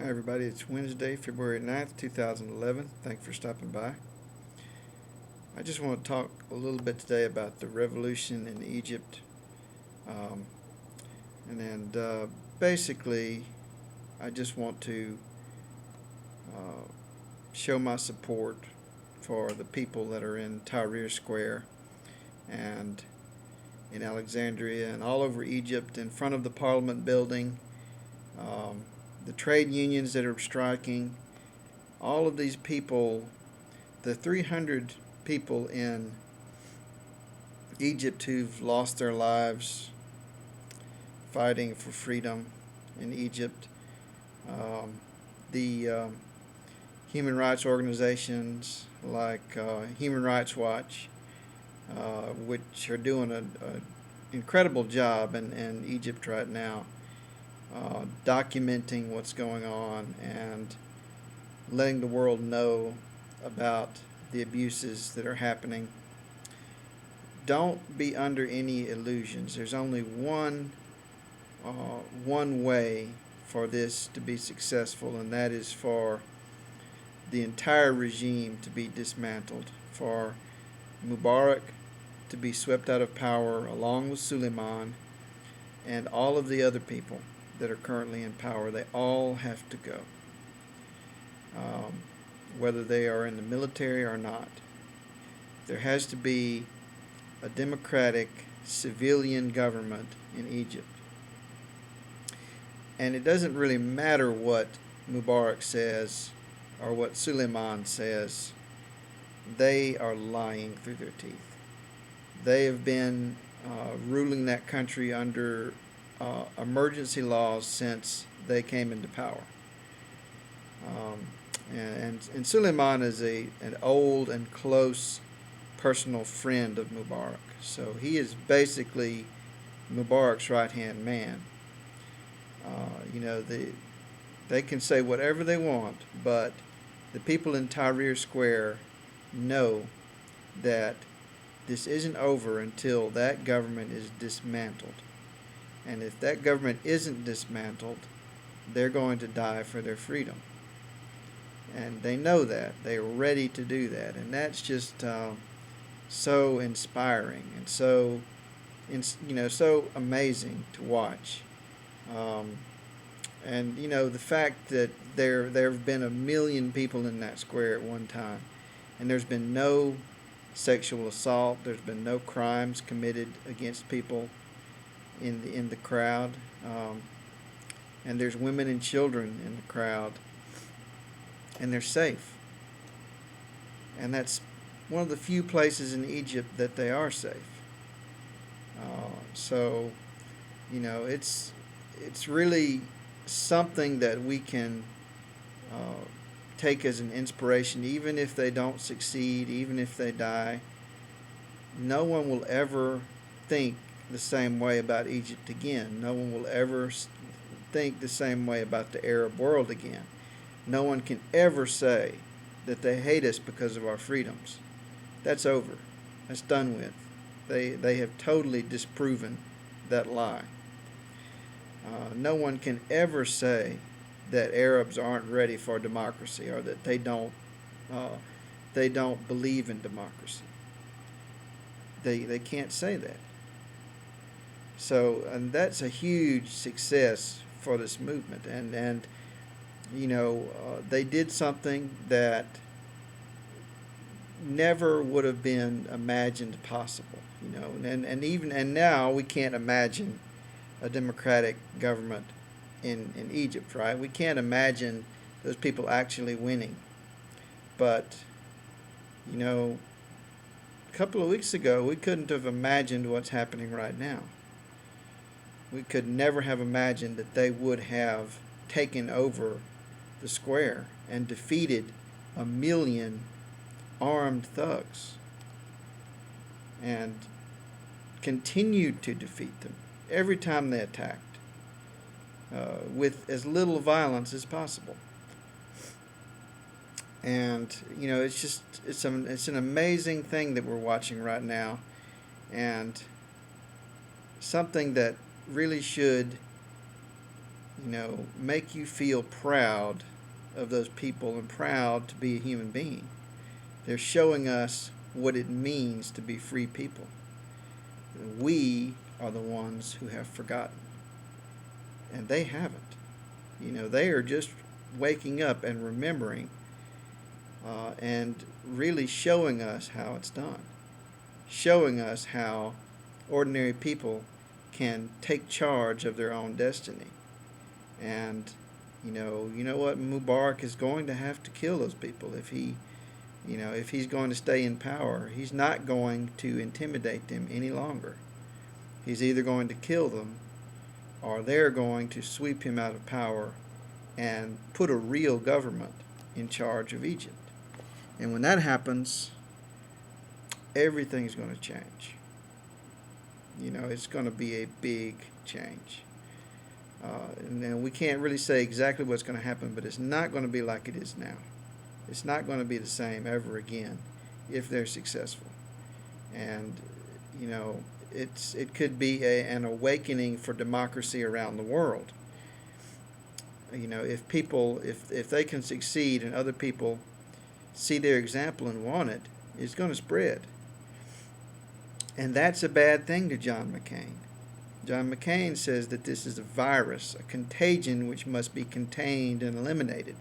Hi everybody, it's Wednesday, February 9th, 2011. Thanks for stopping by. I just want to talk a little bit today about the revolution in Egypt. Um, and basically, I just want to uh, show my support for the people that are in Tahrir Square and in Alexandria and all over Egypt in front of the Parliament building. Um, the trade unions that are striking, all of these people, the 300 people in Egypt who've lost their lives fighting for freedom in Egypt, the human rights organizations like Human Rights Watch, which are doing an incredible job in Egypt right now, documenting what's going on and letting the world know about the abuses that are happening. Don't be under any illusions. There's only one way for this to be successful, and that is for the entire regime to be dismantled, for Mubarak to be swept out of power along with Suleiman and all of the other people that are currently in power. They all have to go, whether they are in the military or not. There has to be a democratic civilian government in Egypt. And it doesn't really matter what Mubarak says or what Suleiman says. They are lying through their teeth. They have been ruling that country under emergency laws since they came into power. And Suleiman is an old and close personal friend of Mubarak. So he is basically Mubarak's right-hand man. They can say whatever they want, but the people in Tahrir Square know that this isn't over until that government is dismantled. And if that government isn't dismantled, they're going to die for their freedom. And they know that. They're ready to do that. And that's just so inspiring and so amazing to watch. And the fact that there have been 1 million people in that square at one time, and there's been no sexual assault, there's been no crimes committed against people in the crowd, and there's women and children in the crowd, and they're safe. And that's one of the few places in Egypt that they are safe. So it's really something that we can take as an inspiration, even if they don't succeed, even if they die. No one will ever think the same way about Egypt again. No one will ever think the same way about the Arab world again. No one can ever say that they hate us because of our freedoms. That's over. That's done with. They have totally disproven that lie. No one can ever say that Arabs aren't ready for democracy or that they don't believe in democracy. They can't say that. So, and that's a huge success for this movement. And they did something that never would have been imagined possible. And now we can't imagine a democratic government in Egypt, right? We can't imagine those people actually winning. But a couple of weeks ago, we couldn't have imagined what's happening right now. We could never have imagined that they would have taken over the square and defeated 1 million armed thugs and continued to defeat them every time they attacked, with as little violence as possible. And it's an amazing thing that we're watching right now, and something that really should make you feel proud of those people and proud to be a human being. They're showing us what it means to be free people. We are the ones who have forgotten, and they haven't. They are just waking up and remembering, and really showing us how it's done, showing us how ordinary people can take charge of their own destiny. And you know what? Mubarak is going to have to kill those people if he's going to stay in power. He's not going to intimidate them any longer. He's either going to kill them, or they're going to sweep him out of power and put a real government in charge of Egypt. And when that happens, everything's going to change. It's going to be a big change. And we can't really say exactly what's going to happen, but it's not going to be like it is now. It's not going to be the same ever again if they're successful. And, it could be an awakening for democracy around the world. If they can succeed and other people see their example and want it, it's going to spread. And that's a bad thing to John McCain. John McCain says that this is a virus, a contagion which must be contained and eliminated.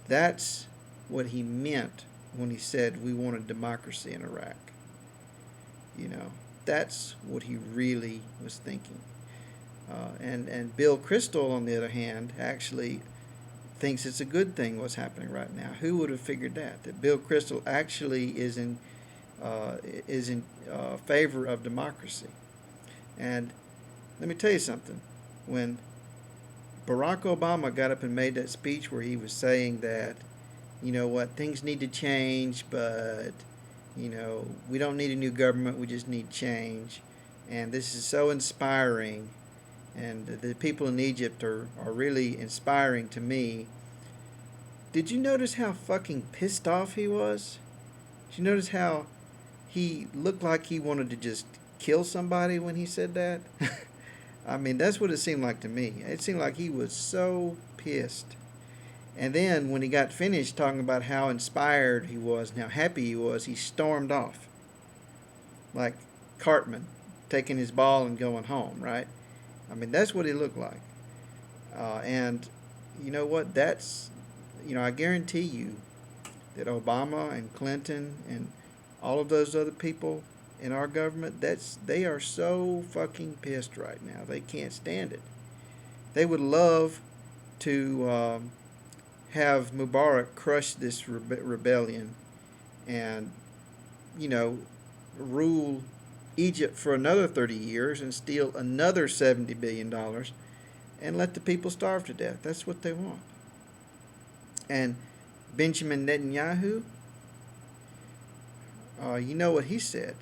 That's what he meant when he said we wanted democracy in Iraq. That's what he really was thinking. And Bill Kristol, on the other hand, actually thinks it's a good thing what's happening right now. Who would have figured that Bill Kristol actually is in favor of democracy? And let me tell you something. When Barack Obama got up and made that speech where he was saying that, things need to change, but, we don't need a new government, we just need change. And this is so inspiring. And the people in Egypt are really inspiring to me. Did you notice how fucking pissed off he was? Did you notice how he looked like he wanted to just kill somebody when he said that? I mean, that's what it seemed like to me. It seemed like he was so pissed. And then when he got finished talking about how inspired he was and how happy he was, he stormed off. Like Cartman taking his ball and going home, right? I mean, that's what he looked like. And you know what? I guarantee you that Obama and Clinton and all of those other people in our government, they are so fucking pissed right now. They can't stand it. They would love to have Mubarak crush this rebellion and, rule Egypt for another 30 years and steal another $70 billion and let the people starve to death. That's what they want. And Benjamin Netanyahu, you know what he said.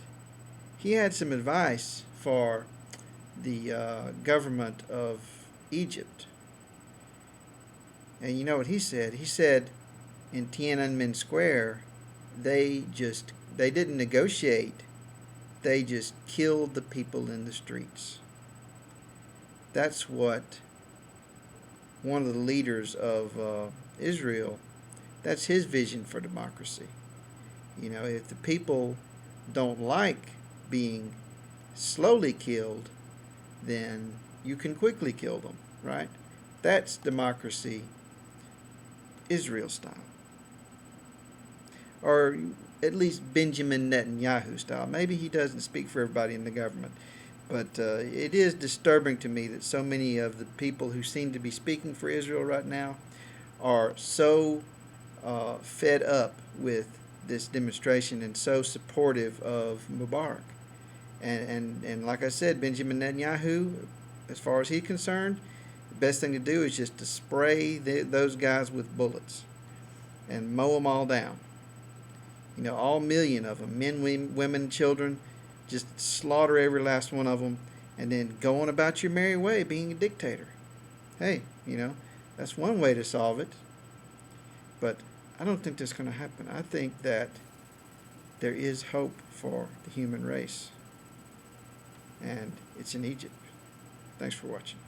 He had some advice for the government of Egypt. And you know what he said? He said in Tiananmen Square, they didn't negotiate. They just killed the people in the streets. That's what one of the leaders of Israel, that's his vision for democracy. If the people don't like being slowly killed, then you can quickly kill them, right? That's democracy, Israel style. Or at least Benjamin Netanyahu style. Maybe he doesn't speak for everybody in the government. But it is disturbing to me that so many of the people who seem to be speaking for Israel right now are so fed up with this demonstration and so supportive of Mubarak. And like I said, Benjamin Netanyahu, as far as he's concerned, the best thing to do is just to spray those guys with bullets and mow them all down. All million of them, men, women, children, just slaughter every last one of them and then go on about your merry way being a dictator. Hey, that's one way to solve it. But I don't think that's going to happen. I think that there is hope for the human race. And it's in Egypt. Thanks for watching.